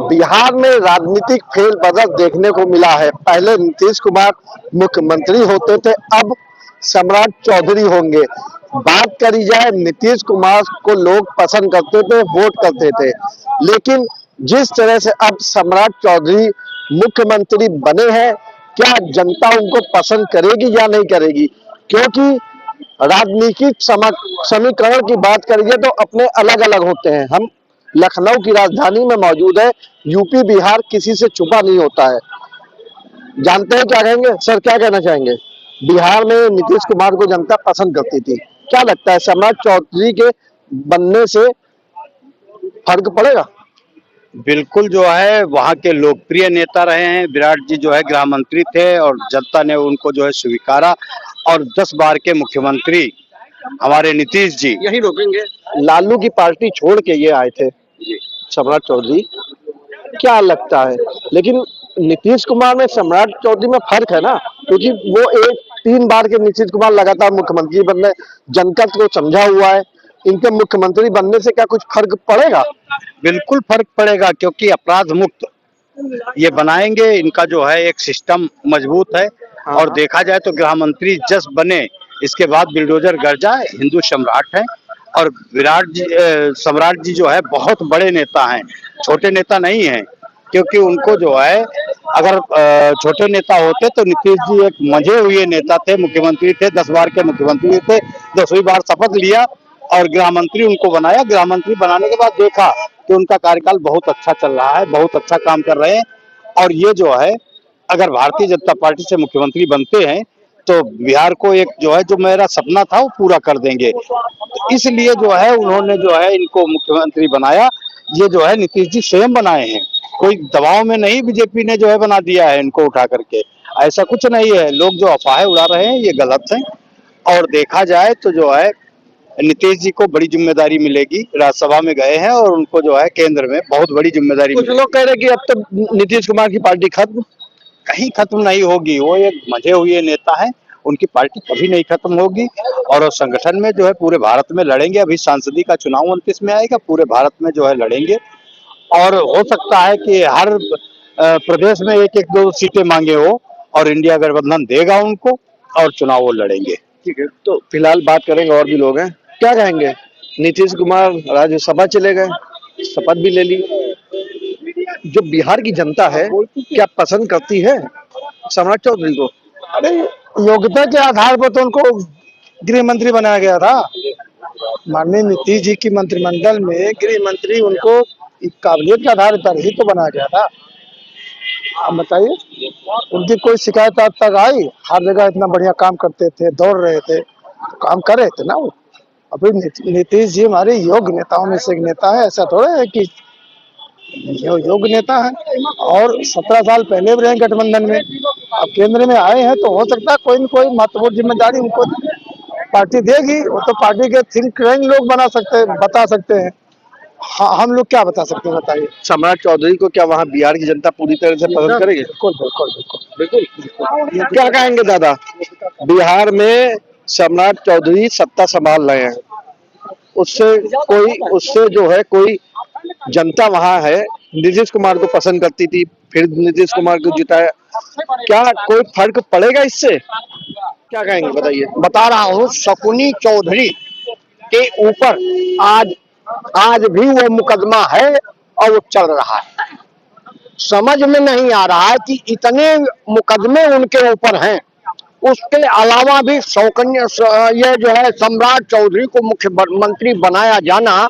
बिहार में राजनीतिक फेरबदल देखने को मिला है। पहले नीतीश कुमार मुख्यमंत्री होते थे, अब सम्राट चौधरी होंगे। बात करी जाए, नीतीश कुमार को लोग पसंद करते थे, वोट करते थे, लेकिन जिस तरह से अब सम्राट चौधरी मुख्यमंत्री बने हैं, क्या जनता उनको पसंद करेगी या नहीं करेगी? क्योंकि राजनीतिक समीकरण की बात करिए तो अपने अलग अलग होते हैं। हम लखनऊ की राजधानी में मौजूद है। यूपी बिहार किसी से छुपा नहीं होता है। जानते हैं क्या कहेंगे सर, क्या कहना चाहेंगे? बिहार में नीतीश कुमार को जनता पसंद करती थी, क्या लगता है सम्राट चौधरी के बनने से फर्क पड़ेगा? बिल्कुल जो है वहाँ के लोकप्रिय नेता रहे हैं। विराट जी जो है गृह मंत्री थे और जनता ने उनको जो है स्वीकारा, और 10 बार के मुख्यमंत्री हमारे नीतीश जी। यही रोकेंगे। लालू की पार्टी छोड़ के ये आए थे सम्राट चौधरी, क्या लगता है? लेकिन नीतीश कुमार में सम्राट चौधरी में फर्क है ना, क्योंकि वो 3 बार के नीतीश कुमार लगातार मुख्यमंत्री बनने, जनता को समझा हुआ है। इनके मुख्यमंत्री बनने से क्या कुछ फर्क पड़ेगा? बिल्कुल फर्क पड़ेगा, क्योंकि अपराध मुक्त ये बनाएंगे। इनका जो है एक सिस्टम मजबूत है। हाँ। और देखा जाए तो गृह मंत्री जस बने, इसके बाद बिल्डोजर गर्जा, हिंदू सम्राट है। और विराट जी सम्राट जी जो है बहुत बड़े नेता हैं, छोटे नेता नहीं हैं। क्योंकि उनको जो है, अगर छोटे नेता होते तो नीतीश जी एक मंझे हुए नेता थे, मुख्यमंत्री थे, 10 बार के मुख्यमंत्री थे, 10वीं बार शपथ लिया और गृह मंत्री उनको बनाया। गृह मंत्री बनाने के बाद देखा कि उनका कार्यकाल बहुत अच्छा चल रहा है, बहुत अच्छा काम कर रहे हैं। और ये जो है, अगर भारतीय जनता पार्टी से मुख्यमंत्री बनते हैं तो बिहार को एक जो है, जो मेरा सपना था वो पूरा कर देंगे। तो इसलिए जो है उन्होंने जो है इनको मुख्यमंत्री बनाया। ये जो है नीतीश जी स्वयं बनाए हैं, कोई दबाव में नहीं बीजेपी ने जो है बना दिया है इनको उठा करके। ऐसा कुछ नहीं है। लोग जो अफवाहें उड़ा रहे हैं ये गलत है। और देखा जाए तो जो है नीतीश जी को बड़ी जिम्मेदारी मिलेगी। राज्यसभा में गए हैं और उनको जो है केंद्र में बहुत बड़ी जिम्मेदारी कुछ लोग कह रहे हैं कि अब तो नीतीश कुमार की पार्टी खत्म। कहीं खत्म नहीं होगी। वो एक मजे हुए नेता है, उनकी पार्टी कभी नहीं खत्म होगी। और वो संगठन में जो है पूरे भारत में लड़ेंगे। अभी सांसदीय का चुनाव 29 में आएगा, पूरे भारत में जो है लड़ेंगे। और हो सकता है कि हर प्रदेश में 1-1, 2 सीटें मांगे हो, और इंडिया गठबंधन देगा उनको और चुनाव वो लड़ेंगे। ठीक है, तो फिलहाल बात करेंगे, और भी लोग हैं, क्या कहेंगे? नीतीश कुमार राज्यसभा चले गए, शपथ भी ले ली। जो बिहार की जनता है, क्या पसंद करती है सम्राट चौधरी को? अरे, योग्यता के आधार पर तो उनको गृह मंत्री बनाया गया था। माननीय नीतीश जी की मंत्रिमंडल में गृह मंत्री उनको काबिलियत के आधार पर ही तो बनाया गया था। आप बताइए, उनकी कोई शिकायत आज तक आई? हर जगह इतना बढ़िया काम करते थे, दौड़ रहे थे, काम कर रहे थे ना वो। अभी नीतीश जी हमारे योग्य नेताओं में से एक नेता है। ऐसा थोड़ा है कि योग्य नेता है, और 17 साल पहले भी रहे गठबंधन में, अब केंद्र में आए हैं, तो हो सकता है कोई न कोई महत्वपूर्ण जिम्मेदारी उनको पार्टी देगी। वो तो पार्टी के थिंक टैंक लोग बता सकते हैं। हाँ, हम लोग क्या बता सकते हैं, बताइए। सम्राट चौधरी को क्या वहाँ बिहार की जनता पूरी तरह से पसंद करेगी? बिल्कुल बिल्कुल बिल्कुल बिल्कुल। क्या कहेंगे दादा? बिहार में सम्राट चौधरी सत्ता संभाल रहे हैं, उससे जो है कोई जनता वहाँ है नीतीश कुमार को पसंद करती थी, फिर नीतीश कुमार को जिताया। क्या कोई फर्क पड़ेगा इससे? क्या कहेंगे बताइए? बता रहा हूँ, शकुनी चौधरी के ऊपर आज भी वो मुकदमा है और वो चल रहा है। समझ में नहीं आ रहा है कि इतने मुकदमे उनके ऊपर हैं, उसके अलावा भी ये जो है सम्राट चौधरी को मुख्यमंत्री बनाया जाना,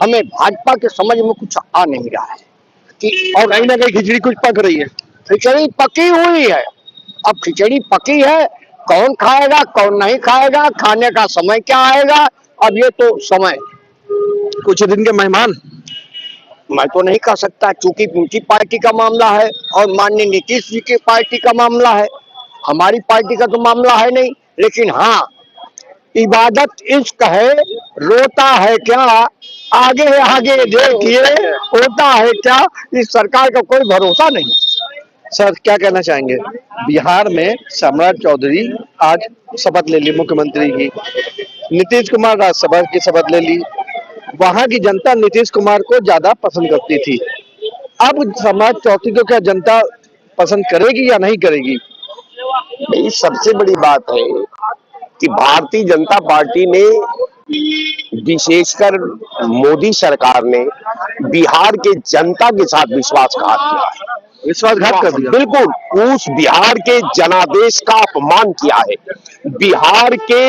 हमें भाजपा के समझ में कुछ आ नहीं रहा है कि, और कहीं ना कहीं खिचड़ी कुछ पक रही है। खिचड़ी पकी हुई है। अब खिचड़ी पकी है, कौन खाएगा कौन नहीं खाएगा, खाने का समय क्या आएगा, अब ये तो समय कुछ दिन के मेहमान मैं तो नहीं कह सकता, चूंकि उनकी पार्टी का मामला है और माननीय नीतीश जी की पार्टी का मामला है। हमारी पार्टी का तो मामला है नहीं। लेकिन हाँ, इबादत इश्क है, रोता है क्या आगे आगे देखिए, होता है क्या, इस सरकार का कोई भरोसा नहीं। सर क्या कहना चाहेंगे? बिहार में सम्राट चौधरी आज शपथ ले ली मुख्यमंत्री की, नीतीश कुमार राज्यसभा की शपथ ले ली। वहां की जनता नीतीश कुमार को ज्यादा पसंद करती थी, अब सम्राट चौधरी को क्या जनता पसंद करेगी या नहीं करेगी? भाई सबसे बड़ी बात है कि भारतीय जनता पार्टी ने, विशेषकर मोदी सरकार ने, बिहार के जनता के साथ विश्वासघात किया है। विश्वासघात कर दिया। बिल्कुल, उस बिहार के जनादेश का अपमान किया है। बिहार के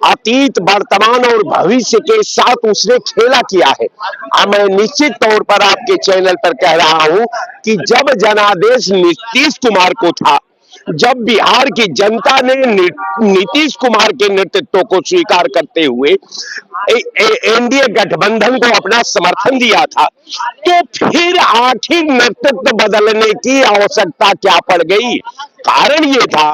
अतीत, वर्तमान और भविष्य के साथ उसने खेला किया है। अब मैं निश्चित तौर पर आपके चैनल पर कह रहा हूं कि जब जनादेश नीतीश कुमार को था, जब बिहार की जनता ने नीतीश कुमार के नेतृत्व को स्वीकार करते हुए एनडीए गठबंधन को अपना समर्थन दिया था, तो फिर आखिर नेतृत्व बदलने की आवश्यकता क्या पड़ गई? कारण ये था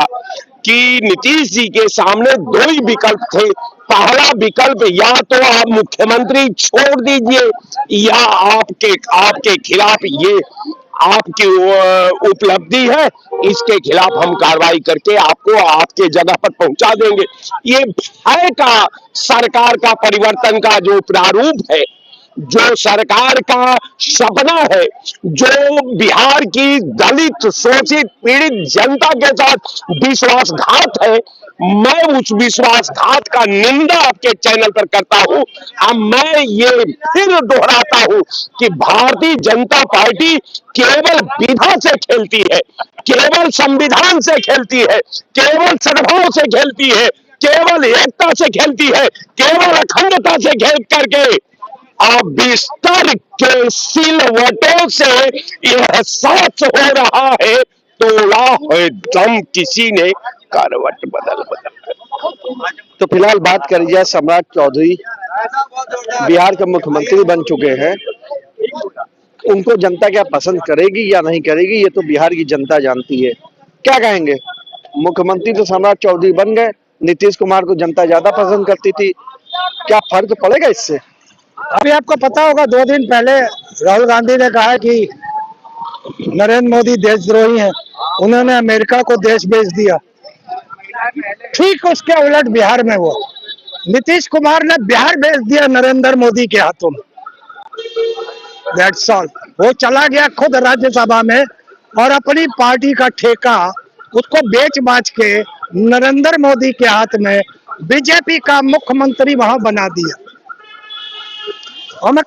कि नीतीश जी के सामने दो ही विकल्प थे। पहला विकल्प, या तो आप मुख्यमंत्री छोड़ दीजिए, या आपके खिलाफ ये आपकी उपलब्धि है, इसके खिलाफ हम कार्रवाई करके आपको आपके जगह पर पहुंचा देंगे। ये भय का, सरकार का परिवर्तन का जो प्रारूप है, जो सरकार का सपना है, जो बिहार की दलित, शोषित, पीड़ित जनता के साथ विश्वासघात है, मैं उस विश्वासघात का निंदा आपके चैनल पर करता हूं। अब मैं ये फिर दोहराता हूं कि भारतीय जनता पार्टी केवल विधा से खेलती है, केवल संविधान से खेलती है, केवल सद्भाव से खेलती है, केवल एकता से खेलती है, केवल अखंडता से खेल करके अब बिस्तर के सिलवटों से यह साफ हो रहा है, तोड़ा है दम किसी ने करवट बदल कर। तो फिलहाल बात करी जाए, सम्राट चौधरी बिहार के मुख्यमंत्री बन चुके हैं, उनको जनता क्या पसंद करेगी या नहीं करेगी, ये तो बिहार की जनता जानती है। क्या कहेंगे? मुख्यमंत्री तो सम्राट चौधरी बन गए, नीतीश कुमार को जनता ज्यादा पसंद करती थी, क्या फर्क पड़ेगा इससे? अभी आपको पता होगा 2 दिन पहले राहुल गांधी ने कहा कि नरेंद्र मोदी देशद्रोही हैं, उन्होंने अमेरिका को देश बेच दिया। ठीक उसके उलट बिहार में वो नीतीश कुमार ने बिहार बेच दिया नरेंद्र मोदी के हाथों में। That's all. वो चला गया खुद राज्यसभा में और अपनी पार्टी का ठेका उसको बेच बाच के नरेंद्र मोदी के हाथ में बीजेपी का मुख्यमंत्री वहां बना दिया। और मैं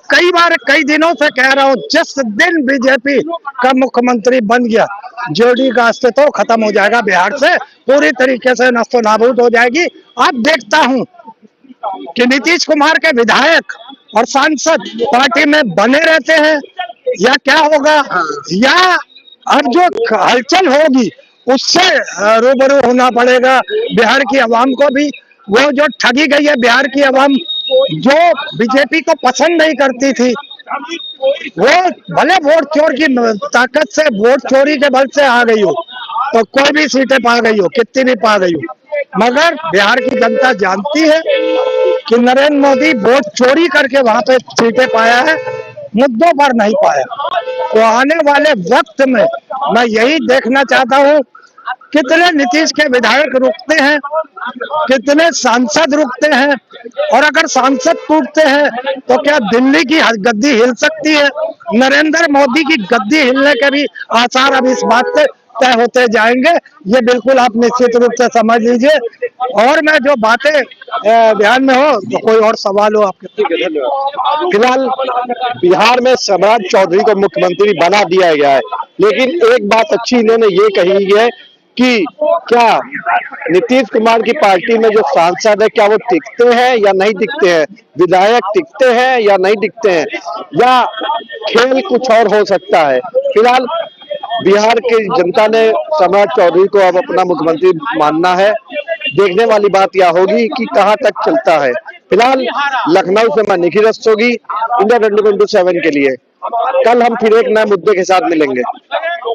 कई दिनों से कह रहा हूं, जिस दिन बीजेपी का मुख्यमंत्री बन गया, जोड़ी का अस्तित्व खत्म हो जाएगा, बिहार से पूरी तरीके से नस्तो नाबूद हो जाएगी। अब देखता हूं कि नीतीश कुमार के विधायक और सांसद पार्टी में बने रहते हैं या क्या होगा, या अब जो हलचल होगी उससे रूबरू होना पड़ेगा बिहार की आवाम को भी। वो जो ठगी गई है बिहार की आवाम, जो बीजेपी को पसंद नहीं करती थी, वो भले वोट चोर की ताकत से, वोट चोरी के बल से आ गई हो, तो कोई भी सीटें पा गई हो, कितनी भी पा गई हो, मगर बिहार की जनता जानती है कि नरेंद्र मोदी वोट चोरी करके वहां पे सीटें पाया है, मुद्दों पर नहीं पाया। तो आने वाले वक्त में मैं यही देखना चाहता हूँ, कितने नीतीश के विधायक रुकते हैं, कितने सांसद रुकते हैं, और अगर सांसद टूटते हैं तो क्या दिल्ली की गद्दी हिल सकती है? नरेंद्र मोदी की गद्दी हिलने के भी आसार अब इस बात से तय होते जाएंगे, ये बिल्कुल आप निश्चित रूप से समझ लीजिए। और मैं जो बातें ध्यान में हो तो कोई और सवाल हो आपके? ठीक है, धन्यवाद। फिलहाल बिहार में सम्राट चौधरी को मुख्यमंत्री बना दिया गया है, लेकिन एक बात अच्छी इन्होंने ये कही है कि क्या नीतीश कुमार की पार्टी में जो सांसद है, क्या वो टिकते हैं या नहीं टिकते हैं, विधायक टिकते हैं या नहीं टिकते हैं, या खेल कुछ और हो सकता है। फिलहाल बिहार की जनता ने सम्राट चौधरी को अब अपना मुख्यमंत्री मानना है। देखने वाली बात यह होगी कि कहां तक चलता है। फिलहाल लखनऊ से मैं निखिल रस्तोगी, इंडिया 24/7 के लिए। कल हम फिर एक नए मुद्दे के साथ मिलेंगे।